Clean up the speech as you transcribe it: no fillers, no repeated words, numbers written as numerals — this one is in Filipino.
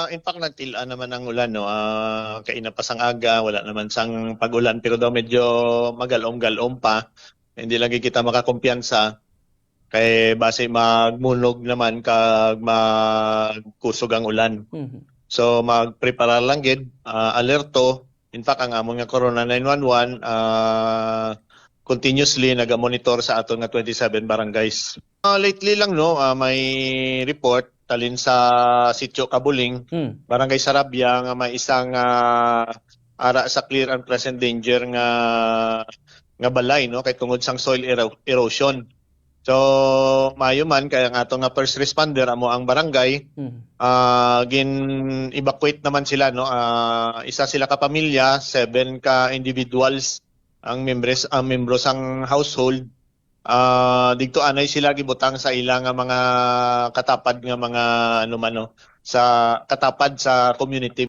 In fact nagtila naman ang ulan no. Kaina pa sang aga, wala naman sang pag-ulan pero daw medyo magalom-galom pa. Hindi lagi kita makakumpiyansa kay base magmunog naman kag magkusog ang ulan. So magprepara lang gid, alerto. In fact ang among nga Corona 911 continuously naga-monitor sa aton nga 27 barangays. Lately lang no, may report talin sa Sitio Kabuling, Barangay Sarabia nga may isang ara sa clear and present danger nga balay no kay tungod sang soil erosion. So mayo man kay ang ato nga first responder amo ang barangay gin-evacuate naman sila no. Isa sila ka pamilya, 7 ka individuals ang membro sang household. Dito anay sila gibutang sa ilang nga mga katapad nga mga ano man no, sa katapad sa community.